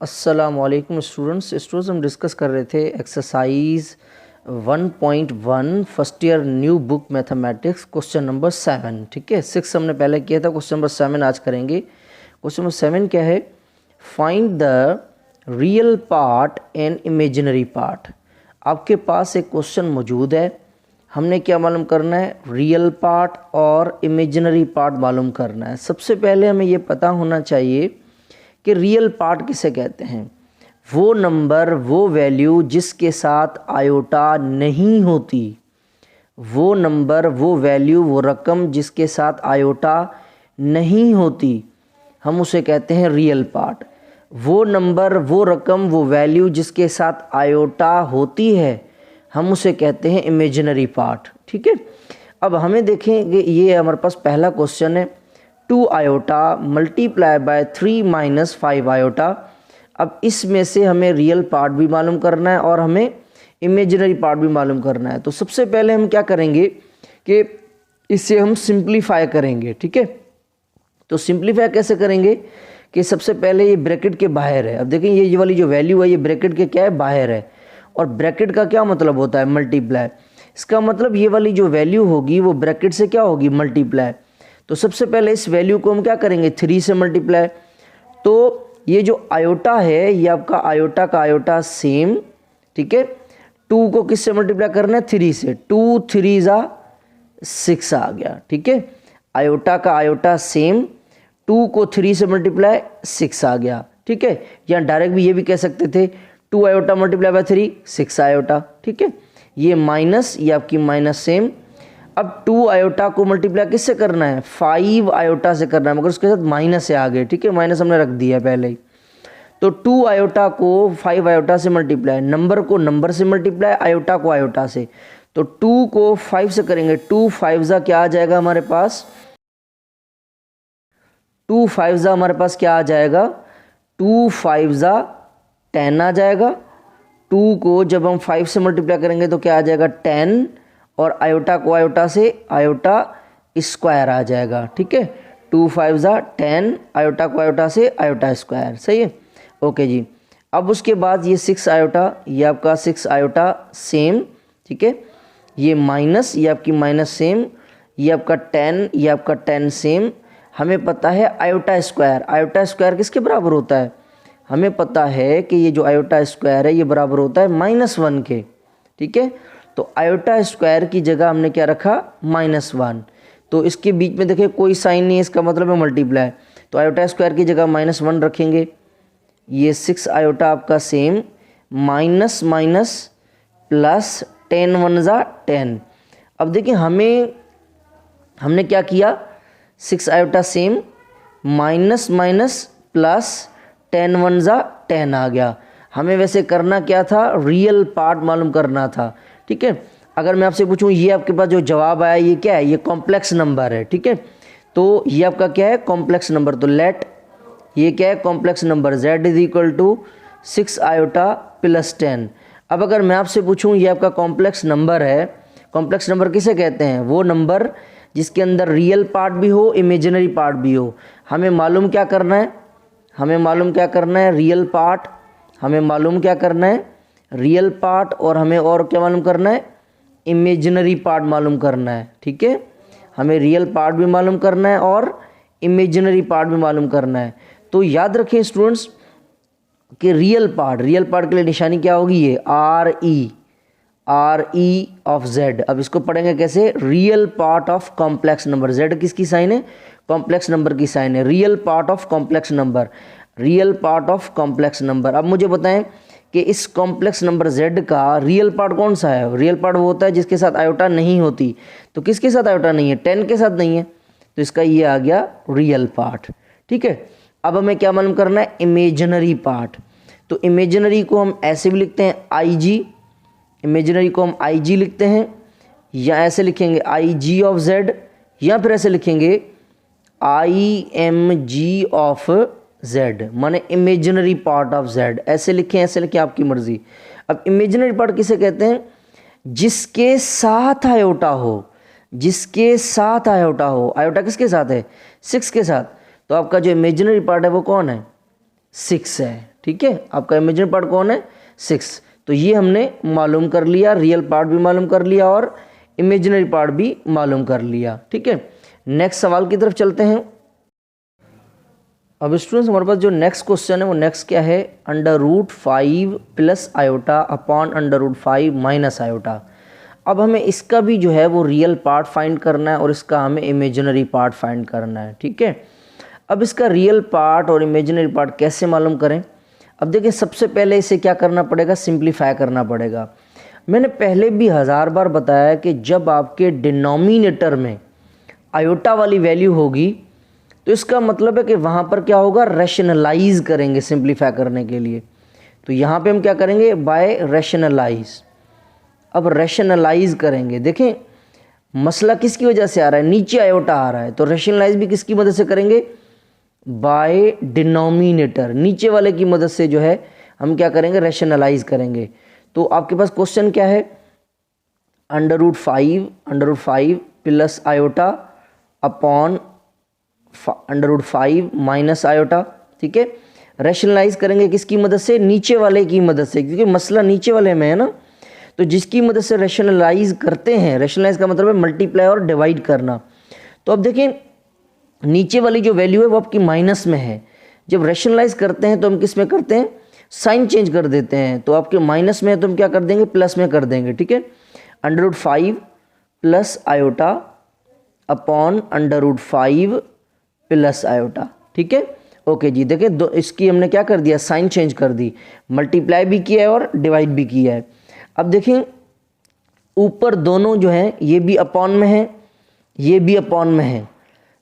अस्सलामुअलैकुम स्टूडेंट्स हम डिस्कस कर रहे थे exercise 1.1 first year new book mathematics question number 7। ठीक है, 6 हमने पहले किया था, क्वेश्चन नंबर 7 आज करेंगे। क्वेश्चन नंबर 7 क्या है? Find the real part and imaginary part. आपके पास एक क्वेश्चन मौजूद है, हमने क्या मालूम करना है? रियल पार्ट और इमेजिनरी पार्ट मालूम करना है। सबसे पहले हमें ये पता होना चाहिए कि रियल पार्ट किसे कहते हैं। वो नंबर, वो वैल्यू जिसके साथ आयोटा नहीं होती, वो नंबर, वो वैल्यू, वो रकम जिसके साथ आयोटा नहीं होती, हम उसे कहते हैं रियल पार्ट। वो नंबर, वो रकम, वो वैल्यू जिसके साथ आयोटा होती है, हम उसे कहते हैं इमेजिनरी पार्ट। ठीक है, अब हमें देखेंगे, ये हमारे पास पहला क्वेश्चन है, 2 iota multiply by 3 minus 5 iota. अब इसमें से हमें रियल पार्ट भी मालूम करना है और हमें इमेजिनरी पार्ट भी मालूम करना है। तो सबसे पहले हम क्या करेंगे कि इसे हम सिंप्लीफाई करेंगे। ठीक है, तो सिंप्लीफाई कैसे करेंगे कि सबसे पहले ये ब्रैकेट के बाहर है। अब देखें, ये वाली जो वैल्यू है ये ब्रैकेट के क्या है? बाहर है। और ब्रैकेट का क्या मतलब होता है? मल्टीप्लाई। इसका मतलब ये वाली जो वैल्यू होगी वो ब्रैकेट से क्या होगी? मल्टीप्लाई। तो सबसे पहले इस वैल्यू को हम क्या करेंगे? 3 से मल्टीप्लाई। तो ये जो आयोटा है ये आपका आयोटा का आयोटा सेम। ठीक है, 2 को किससे मल्टीप्लाई करना है? 3 से। 2 3 जा 6 आ गया। ठीक है, आयोटा का आयोटा सेम, 2 को 3 से मल्टीप्लाई 6 आ गया। ठीक है, यहाँ डायरेक्ट भी ये भी कह सकते थे 2 आयोटा मल्टीप्लाई बाय 3 6 आयोटा। ठीक है, ये माइनस, ये आपकी माइनस सेम। अब 2 आयोटा को मल्टीप्लाई किससे करना है? 5 आयोटा से करना है, मगर उसके साथ माइनस से आगे। ठीक है, माइनस हमने रख दिया पहले ही। तो 2 आयोटा को 5 आयोटा से मल्टीप्लाई, नंबर को नंबर से मल्टीप्लाई, आयोटा को आयोटा से। तो 2 को 5 से करेंगे, 2 5 जा क्या आ जाएगा हमारे पास? 2 5 जा हमारे पास क्या आ जाएगा? 2 5 जा 10 आ जाएगा। 2 को जब हम 5 से मल्टीप्लाई करेंगे तो क्या आ जाएगा? 10, और आयोटा को आयोटा से आयोटा स्क्वायर आ जाएगा। ठीक है, 2 5 जा 10, आयोटा को आयोटा से आयोटा स्क्वायर। सही है, ओके जी। अब उसके बाद ये 6 आयोटा, ये आपका 6 आयोटा सेम। ठीक है, ये माइनस, ये आपकी माइनस सेम, ये आपका 10, ये आपका 10 सेम। हमें पता है आयोटा स्क्वायर, आयोटा स्क्वायर किसके बराबर होता है? हमें पता है कि ये जो आयोटा स्क्वायर है ये बराबर होता है -1 के। ठीक है, तो आयोटा स्क्वायर की जगह हमने क्या रखा? -1। तो इसके बीच में देखिए कोई साइन नहीं है, इसका मतलब है मल्टीप्लाई। तो आयोटा स्क्वायर की जगह -1 रखेंगे। ये 6 आयोटा आपका सेम, माइनस माइनस प्लस, 10 1 जा 10। अब देखिए हमने क्या किया? 6 iota same, minus minus plus, 10 1 जा 10 आ गया। हमें वैसे करना क्या था? रियल पार्ट मालूम करना था। ठीक है, अगर मैं आपसे पूछूं ये आपके पास जो जवाब आया ये क्या है? ये कॉम्प्लेक्स नंबर है। ठीक है, तो ये आपका क्या है? Complex number. तो लेट ये क्या है? Complex number. z is equal to 6 iota plus 10। अब अगर मैं आपसे पूछूं ये आपका कॉम्प्लेक्स नंबर है, कॉम्प्लेक्स नंबर किसे कहते हैं? वो नंबर जिसके अंदर रियल पार्ट भी हो, इमेजिनरी पार्ट भी हो। हमें मालूम क्या करना है? हमें मालूम क्या करना है? Real part. हमें मालूम क्या करना है? Real part. और हमें और क्या मालूम करना है? इमेजिनरी पार्ट मालूम करना है। ठीक है, हमें रियल पार्ट भी मालूम करना है और इमेजिनरी पार्ट भी मालूम करना है। तो याद रखें स्टूडेंट्स कि रियल पार्ट के लिए निशानी क्या होगी? ये RE ऑफ Z। अब इसको पढ़ेंगे कैसे? Real part of complex number. Z किसकी साइन है? कॉम्प्लेक्स नंबर की साइन है। Real part of complex number, real part of complex number. अब मुझे बताएं कि इस कॉम्प्लेक्स नंबर Z का रियल पार्ट कौन सा है? रियल पार्ट वो होता है जिसके साथ आयोटा नहीं होती। तो किसके साथ आयोटा नहीं है? 10 के साथ नहीं है, तो इसका ये आ गया रियल पार्ट। ठीक है, अब हमें क्या मालूम करना है? Imaginary part. तो इमेजिनरी को हम ऐसे भी लिखते हैं IG, इमेजिनरी को हम IG लिखते हैं, या ऐसे लिखेंगे IG ऑफ Z, या फिर ऐसे लिखेंगे IMG ऑफ Z, माने इमेजिनरी पार्ट ऑफ Z। ऐसे लिखें, ऐसे लिखें, आपकी मर्जी। अब इमेजिनरी पार्ट किसे कहते हैं? जिसके साथ आयोटा हो, जिसके साथ आयोटा हो। आयोटा किसके साथ है? 6 के साथ। तो आपका जो इमेजिनरी पार्ट है वो कौन है? 6 है। ठीक है, आपका इमेजिनरी पार्ट कौन है 6। तो ये हमने मालूम कर लिया, रियल पार्ट भी मालूम कर लिया और इमेजिनरी पार्ट भी मालूम कर लिया। ठीक है, नेक्स्ट सवाल की तरफ चलते हैं। अब स्टूडेंट्स हमारे पास जो नेक्स्ट क्वेश्चन है वो नेक्स्ट क्या है, √5 plus iota upon √5 minus iota. अब हमें इसका भी जो है वो रियल पार्ट फाइंड करना है और इसका हमें इमेजिनरी पार्ट फाइंड करना है। ठीक है, अब इसका रियल पार्ट और इमेजिनरी पार्ट कैसे मालूम करें। अब देखिए सबसे पहले इसे क्या करना पड़ेगा, सिंप्लीफाई करना पड़ेगा। मैंने पहले भी 1000 बार बताया कि जब आपके डिनोमिनेटर में आयोटा वाली वैल्यू होगी तो इसका मतलब है कि वहाँ पर क्या होगा, रैशनलाइज करेंगे सिंप्लीफाई करने के लिए। तो यहाँ पे हम क्या करेंगे, बाय रैशनलाइज। अब रैशनलाइज करेंगे, देखें मसला किसकी वजह से आ रहा है, नीचे आयोटा आ रहा है, तो रैशनलाइज भी किसकी मदद से करेंगे, बाय डिनोमिनेटर, नीचे वाले की मदद से जो है हम क्या करेंगे, रैशनलाइज करेंगे। तो आपके पास क्वेश्चन क्या है, √5 plus iota upon √5 minus iota. ठीक है, रैशनलाइज करेंगे किसकी मदद से, नीचे वाले की मदद से, क्योंकि मसला नीचे वाले में है ना। तो जिसकी मदद से रैशनलाइज करते हैं, रैशनलाइज का मतलब है मल्टीप्लाई और डिवाइड करना। तो अब देखें नीचे वाली जो वैल्यू है वो आपकी माइनस में है, जब रैशनलाइज करते हैं तो हम किस में करते हैं, साइन चेंज कर देते हैं। तो आपके माइनस में है तो हम क्या कर देंगे, प्लस में कर देंगे। ठीक है, √5 plus iota upon √5 plus iota. ठीक है, ओके जी। देखें इसकी हमने क्या कर दिया, साइन चेंज कर दी, मल्टीप्लाई भी किया है और डिवाइड भी किया है। अब देखें ऊपर दोनों जो हैं ये भी अपॉन में है, ये भी अपॉन में है।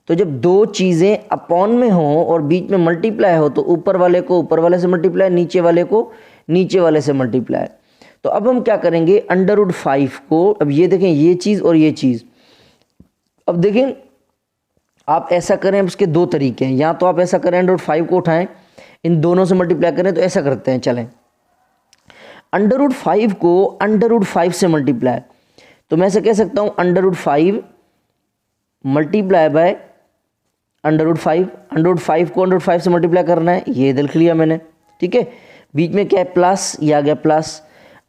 तो जब दो चीज़ें अपॉन में हों और बीच में मल्टीप्लाई हो तो ऊपर वाले को ऊपर वाले से मल्टीप्लाई, नीचे वाले को नीचे वाले से मल्टीप्लाई। तो अब हम क्या करेंगे, √5 को, अब ये देखें ये चीज़ और ये चीज़। अब देखें आप ऐसा करें, अब इसके दो तरीके हैं, या तो आप ऐसा करें √5 को उठाएं, इन दोनों से मल्टीप्लाई करें, तो ऐसा करते हैं, चलें √5 को √5 से मल्टीप्लाई। तो मैं ऐसे कह सकता हूँ √5 मल्टीप्लाई बाय √5, √5 को √5 से मल्टीप्लाई करना है, ये लिख लिया मैंने। ठीक है, बीच में क्या है, प्लस, ये आ गया प्लस।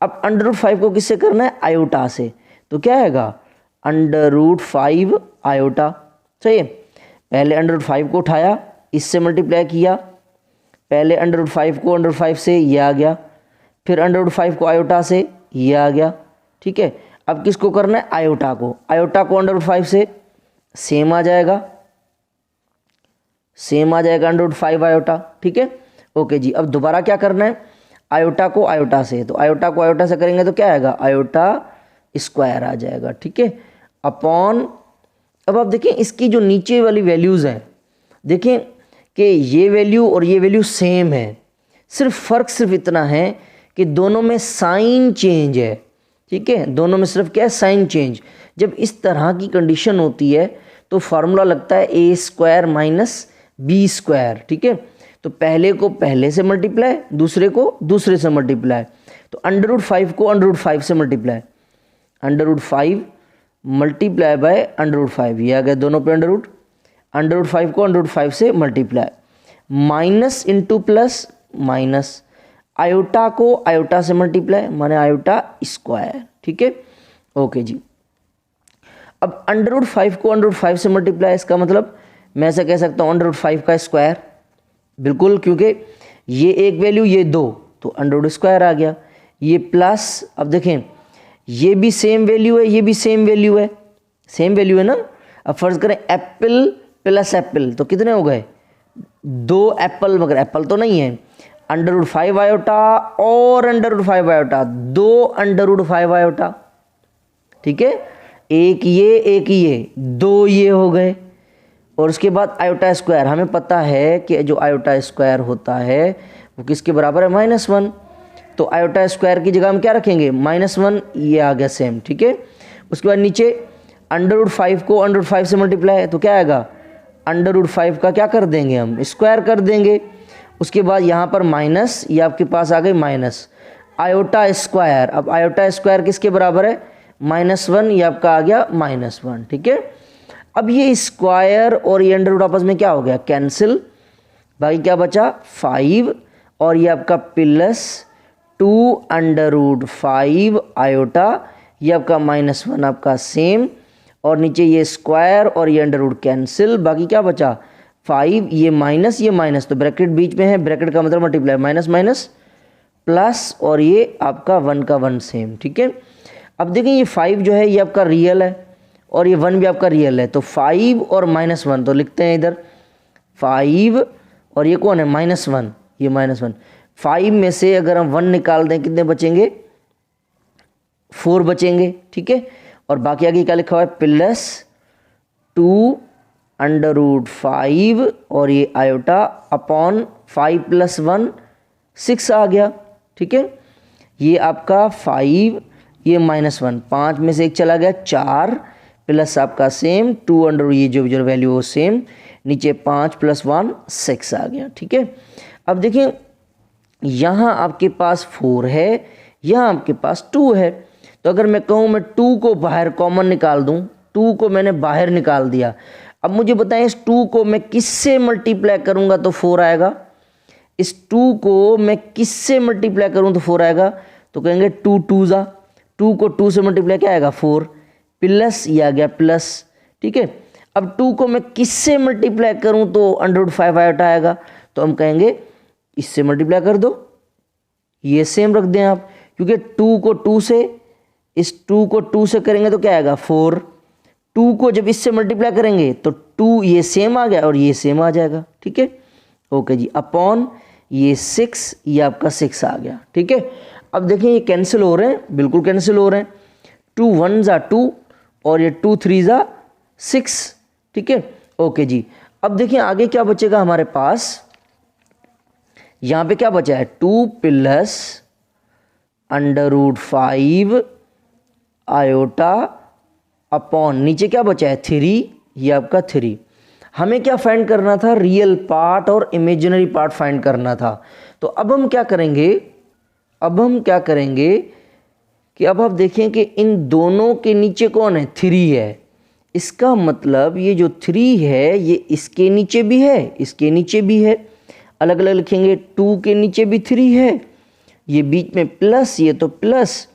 अब √5 को किससे करना है, आयोटा से। तो क्या आएगा, √5 आयोटा। सही है, पहले √5 को उठाया, इससे मल्टीप्लाई किया, पहले √5 को √5 से, ये आ गया, फिर √5 को आयोटा से, ये आ गया। ठीक है, अब किसको करना है, आयोटा को। आयोटा को √5 से सेम आ जाएगा, सेम आ जाएगा √5 आयोटा। ठीक है, ओके जी। अब दोबारा क्या करना है, आयोटा को आयोटा से, तो आयोटा को आयोटा से करेंगे तो क्या आएगा, आयोटा स्क्वायर आ जाएगा। ठीक है, अपॉन, अब आप देखें इसकी जो नीचे वाली वैल्यूज़ हैं, देखें कि ये वैल्यू और ये वैल्यू सेम है, फ़र्क सिर्फ इतना है कि दोनों में साइन चेंज है। ठीक है, दोनों में सिर्फ क्या है, साइन चेंज। जब इस तरह की कंडीशन होती है तो फार्मूला लगता है a² - b²। ठीक है, तो पहले को पहले से मल्टीप्लाई, दूसरे को दूसरे से मल्टीप्लाई। तो √5 को √5 से मल्टीप्लाई, √5 मल्टीप्लाई बाय √5, ये आ गया दोनों पे √5 को √5 से multiply, minus into plus minus, iota को आयोटा से मल्टीप्लाई, माने आयोटा स्क्वायर। ठीक है, ओके जी। अब √5 को √5 से मल्टीप्लाई, इसका मतलब मैं ऐसा कह सकता हूँ √5 का स्क्वायर, बिल्कुल, क्योंकि ये एक वैल्यू ये दो, तो √² आ गया। ये प्लस, अब देखें ये भी सेम वैल्यू है, ये भी सेम वैल्यू है, सेम वैल्यू है ना। अब फर्ज करें एप्पल प्लस एप्पल, तो कितने हो गए, 2 एप्पल, मगर एप्पल तो नहीं है। √5 आयोटा और √5 आयोटा, 2 √5 आयोटा। ठीक है, एक ये 2 ये हो गए, और उसके बाद आयोटा स्क्वायर। हमें पता है कि जो आयोटा स्क्वायर होता है वो किसके बराबर है, -1। तो आयोटा स्क्वायर की जगह हम क्या रखेंगे, -1, ये आ गया सेम। ठीक है, उसके बाद नीचे √5 को √5 से मल्टीप्लाई है, तो क्या आएगा, √5 का क्या कर देंगे, हम स्क्वायर कर देंगे। उसके बाद यहाँ पर माइनस, ये आपके पास आ गई माइनस, आयोटा स्क्वायर। अब आयोटा स्क्वायर किसके बराबर है, -1, ये आपका आ गया -1। ठीक है, अब ये स्क्वायर और ये अंडर रूट आपस में क्या हो गया, कैंसिल, बाकी क्या बचा 5, और ये आपका +2√5 आयोटा, ये आपका -1 आपका सेम, और नीचे ये स्क्वायर और ये अंडर रूट कैंसिल, बाकी क्या बचा 5, ये माइनस तो ब्रैकेट बीच में है, ब्रैकेट का मतलब मल्टीप्लाई, माइनस माइनस प्लस, और ये आपका 1 का 1 सेम। ठीक है, अब देखें ये 5 जो है ये आपका रियल है और ये 1 भी आपका रियल है, तो 5 और -1 तो लिखते हैं इधर 5, और ये कौन है -1, ये -1। 5 में से अगर हम 1 निकाल दें कितने बचेंगे, 4 बचेंगे। ठीक है, और बाकी आगे क्या लिखा हुआ है +2√5 और ये आयोटा अपॉन 5 + 1 6 आ गया। ठीक है, ये आपका 5, ये -1, 5 में से 1 चला गया 4, प्लस आपका सेम 2 ये जो वैल्यू हो सेम, नीचे 5 + 1 6 आ गया। ठीक है, अब देखिए यहाँ आपके पास 4 है, यहाँ आपके पास 2 है, तो अगर मैं कहूँ मैं 2 को बाहर कॉमन निकाल दूँ, 2 को मैंने बाहर निकाल दिया, अब मुझे बताएं इस 2 को मैं किससे मल्टीप्लाई करूँगा तो 4 आएगा, इस 2 को मैं किससे मल्टीप्लाई करूँ तो 4 आएगा, तो कहेंगे 2 2 ज़ा, 2 को 2 से मल्टीप्लाई क्या आएगा 4, प्लस ये आ गया प्लस। ठीक है, अब 2 को मैं किससे मल्टीप्लाई करूँ तो √5 आयोटा आएगा, तो हम कहेंगे इससे मल्टीप्लाई कर दो, ये सेम रख दें आप, क्योंकि 2 को 2 से, इस 2 को 2 से करेंगे तो क्या आएगा 4, 2 को जब इससे मल्टीप्लाई करेंगे तो 2 ये सेम आ गया और ये सेम आ जाएगा। ठीक है, ओके जी, अपॉन ये 6, ये आपका 6 आ गया। ठीक है, अब देखिए ये कैंसिल हो रहे हैं, बिल्कुल कैंसिल हो रहे हैं, 2 1 ज़ा 2 और ये 2 3 ज़ा 6। ठीक है, ओके जी, अब देखिए आगे क्या बचेगा हमारे पास, यहाँ पे क्या बचा है 2 + √5 आयोटा अपॉन नीचे क्या बचा है 3, ये आपका 3। हमें क्या फाइंड करना था, रियल पार्ट और इमेजिनरी पार्ट फाइंड करना था। तो अब हम क्या करेंगे, कि अब आप देखें कि इन दोनों के नीचे कौन है 3 है, इसका मतलब ये जो 3 है ये इसके नीचे भी है, इसके नीचे भी है, अलग अलग लिखेंगे, 2 के नीचे भी 3 है, ये बीच में प्लस, ये तो प्लस,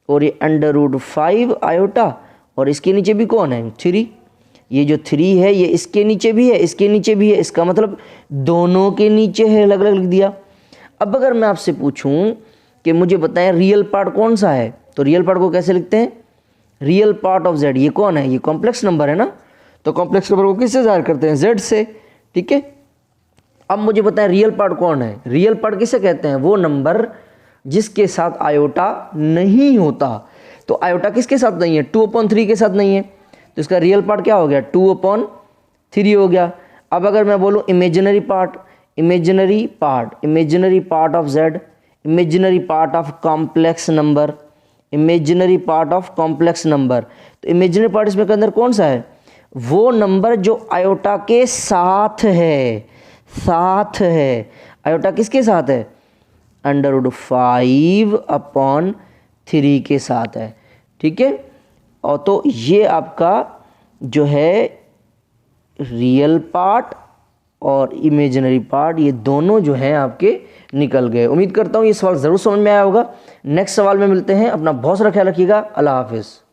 और ये √5 आयोटा, और इसके नीचे भी कौन है 3, ये जो 3 है ये इसके नीचे भी है, इसके नीचे भी है, इसका मतलब दोनों के नीचे है, अलग अलग लिख दिया। अब अगर मैं आपसे पूछूं कि मुझे बताएं रियल पार्ट कौन सा है, तो रियल पार्ट को कैसे लिखते हैं, रियल पार्ट ऑफ z, ये कौन है, ये कॉम्प्लेक्स नंबर है ना, तो कॉम्प्लेक्स नंबर को किससे ज़ाहिर करते हैं z से। ठीक है, अब मुझे बताएं रियल पार्ट कौन है, रियल पार्ट किसे कहते हैं, वो नंबर जिसके साथ आयोटा नहीं होता। तो आयोटा किसके साथ नहीं है, 2/3 के साथ नहीं है, तो इसका रियल पार्ट क्या हो गया 2/3 हो गया। अब अगर मैं बोलूँ imaginary part of z, imaginary part of complex number, तो इमेजिनरी पार्ट इसमें के अंदर कौन सा है, वो नंबर जो आयोटा के साथ है, आयोटा किसके साथ है, √5/3 के साथ है। ठीक है, और तो ये आपका जो है रियल पार्ट और इमेजिनरी पार्ट, ये दोनों जो हैं आपके निकल गए। उम्मीद करता हूँ ये सवाल ज़रूर समझ में आया होगा। नेक्स्ट सवाल में मिलते हैं, अपना बहुत सारा ख्याल रखिएगा, अल्लाह हाफिज़।